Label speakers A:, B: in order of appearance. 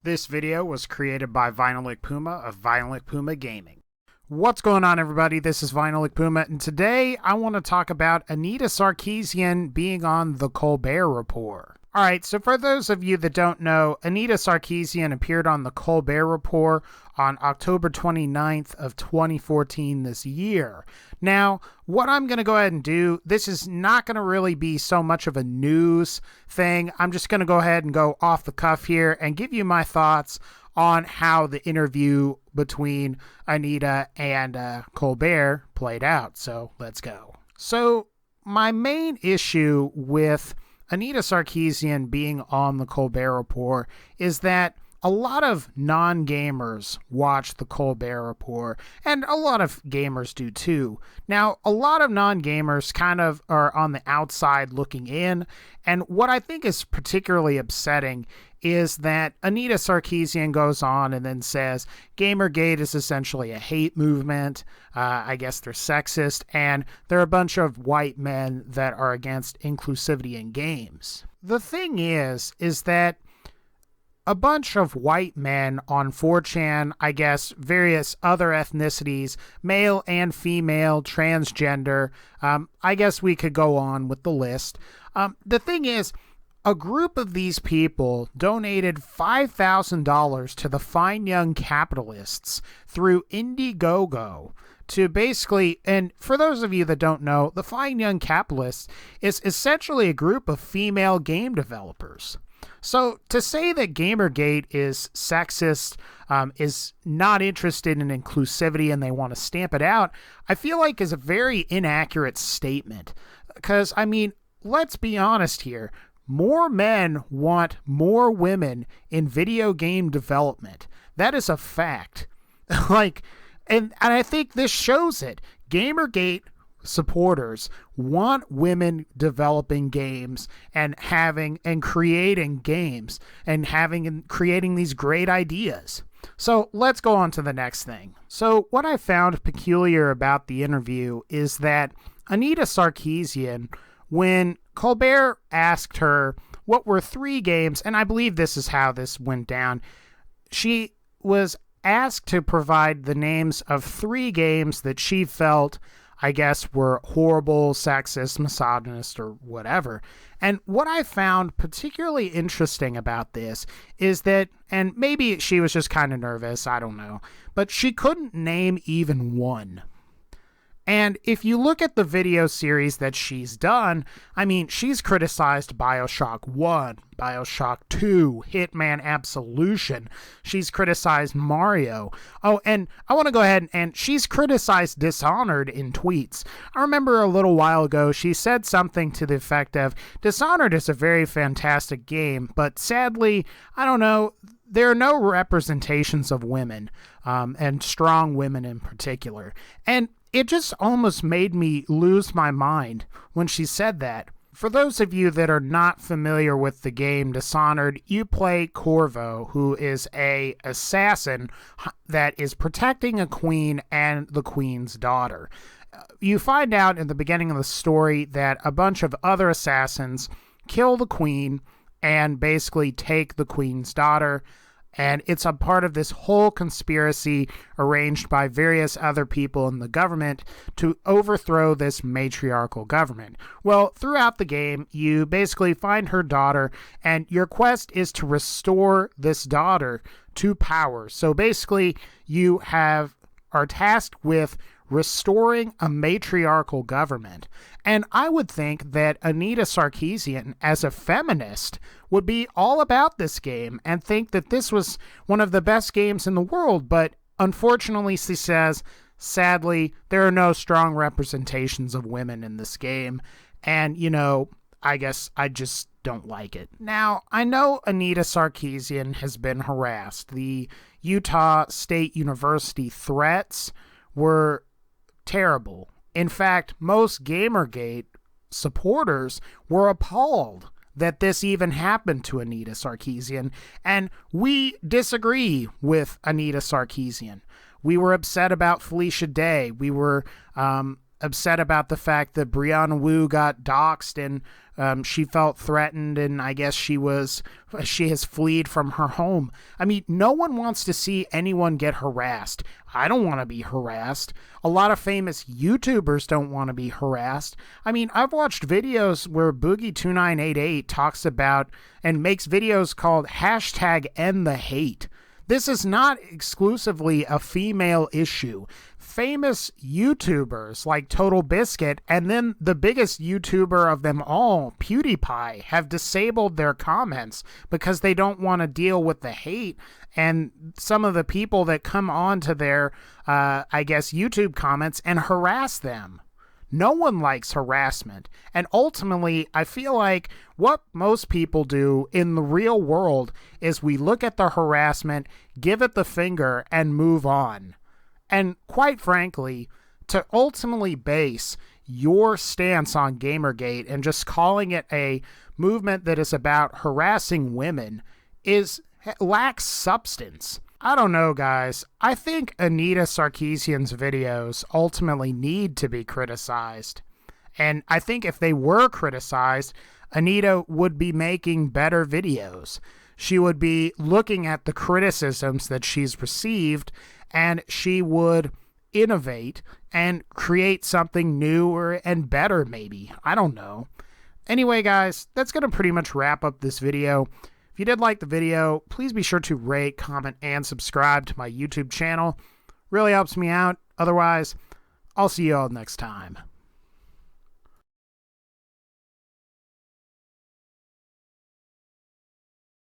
A: This video was created by VinylicPuma of VinylicPumaGaming. What's going on, everybody? This is VinylicPuma, and today I want to talk about Anita Sarkeesian being on the Colbert Report. Alright, so for those of you that don't know, Anita Sarkeesian appeared on the Colbert Report on October 29th of 2014 this year. Now, what I'm going to go ahead and do, this is not going to really be so much of a news thing. I'm just going to go ahead and go off the cuff here and give you my thoughts on how the interview between Anita and Colbert played out. So let's go. So my main issue with Anita Sarkeesian being on the Colbert Report is that a lot of non-gamers watch the Colbert Report, and a lot of gamers do too. Now, a lot of non-gamers kind of are on the outside looking in, and what I think is particularly upsetting is that Anita Sarkeesian goes on and then says GamerGate is essentially a hate movement. I guess they're sexist, and they're a bunch of white men that are against inclusivity in games. The thing is that a bunch of white men on 4chan, I guess various other ethnicities, male and female, transgender, I guess we could go on with the list. The thing is, a group of these people donated $5,000 to the Fine Young Capitalists through Indiegogo to basically, and for those of you that don't know, the Fine Young Capitalists is essentially a group of female game developers. So to say that GamerGate is sexist, is not interested in inclusivity, and they want to stamp it out, I feel like is a very inaccurate statement. Because, I mean, let's be honest here. More men want more women in video game development. That is a fact. And I think this shows it. GamerGate supporters want women developing games and creating games and creating these great ideas. So let's go on to the next thing. So what I found peculiar about the interview is that Anita Sarkeesian, when Colbert asked her what were 3 games, and I believe this is how this went down, she was asked to provide the names of 3 games that she felt, I guess, were horrible, sexist, misogynist, or whatever. And what I found particularly interesting about this is that, and maybe she was just kind of nervous, I don't know, but she couldn't name even one. And if you look at the video series that she's done, I mean, she's criticized BioShock 1, BioShock 2, Hitman Absolution. She's criticized Mario. Oh, and I want to go ahead and she's criticized Dishonored in tweets. I remember a little while ago, she said something to the effect of, Dishonored is a very fantastic game, but sadly, I don't know, there are no representations of women, and strong women in particular. And it just almost made me lose my mind when she said that. For those of you that are not familiar with the game Dishonored, you play Corvo, who is an assassin that is protecting a queen and the queen's daughter. You find out in the beginning of the story that a bunch of other assassins kill the queen and basically take the queen's daughter. And it's a part of this whole conspiracy arranged by various other people in the government to overthrow this matriarchal government. Well, throughout the game, you basically find her daughter, and your quest is to restore this daughter to power. So basically, you are tasked with restoring a matriarchal government. And I would think that Anita Sarkeesian, as a feminist, would be all about this game and think that this was one of the best games in the world. But unfortunately, she says, sadly, there are no strong representations of women in this game. And, you know, I guess I just don't like it. Now, I know Anita Sarkeesian has been harassed. The Utah State University threats were terrible. In fact, most GamerGate supporters were appalled that this even happened to Anita Sarkeesian, and we disagree with Anita Sarkeesian. We were upset about Felicia Day. We were upset about the fact that Brianna Wu got doxxed and she felt threatened, and I guess she has fled from her home. I mean, no one wants to see anyone get harassed. I don't want to be harassed. A lot of famous YouTubers don't want to be harassed. I mean, I've watched videos where Boogie2988 talks about and makes videos called #EndTheHate. This is not exclusively a female issue. Famous YouTubers like Total Biscuit, and then the biggest YouTuber of them all, PewDiePie, have disabled their comments because they don't want to deal with the hate and some of the people that come on to their, I guess, YouTube comments and harass them. No one likes harassment. And ultimately, I feel like what most people do in the real world is we look at the harassment, give it the finger, and move on. And quite frankly, to ultimately base your stance on GamerGate and just calling it a movement that is about harassing women lacks substance. I don't know, guys. I think Anita Sarkeesian's videos ultimately need to be criticized. And I think if they were criticized, Anita would be making better videos. She would be looking at the criticisms that she's received, and she would innovate and create something newer and better, maybe. I don't know. Anyway, guys, that's going to pretty much wrap up this video. If you did like the video, please be sure to rate, comment, and subscribe to my YouTube channel. Really helps me out. Otherwise, I'll see you all next time.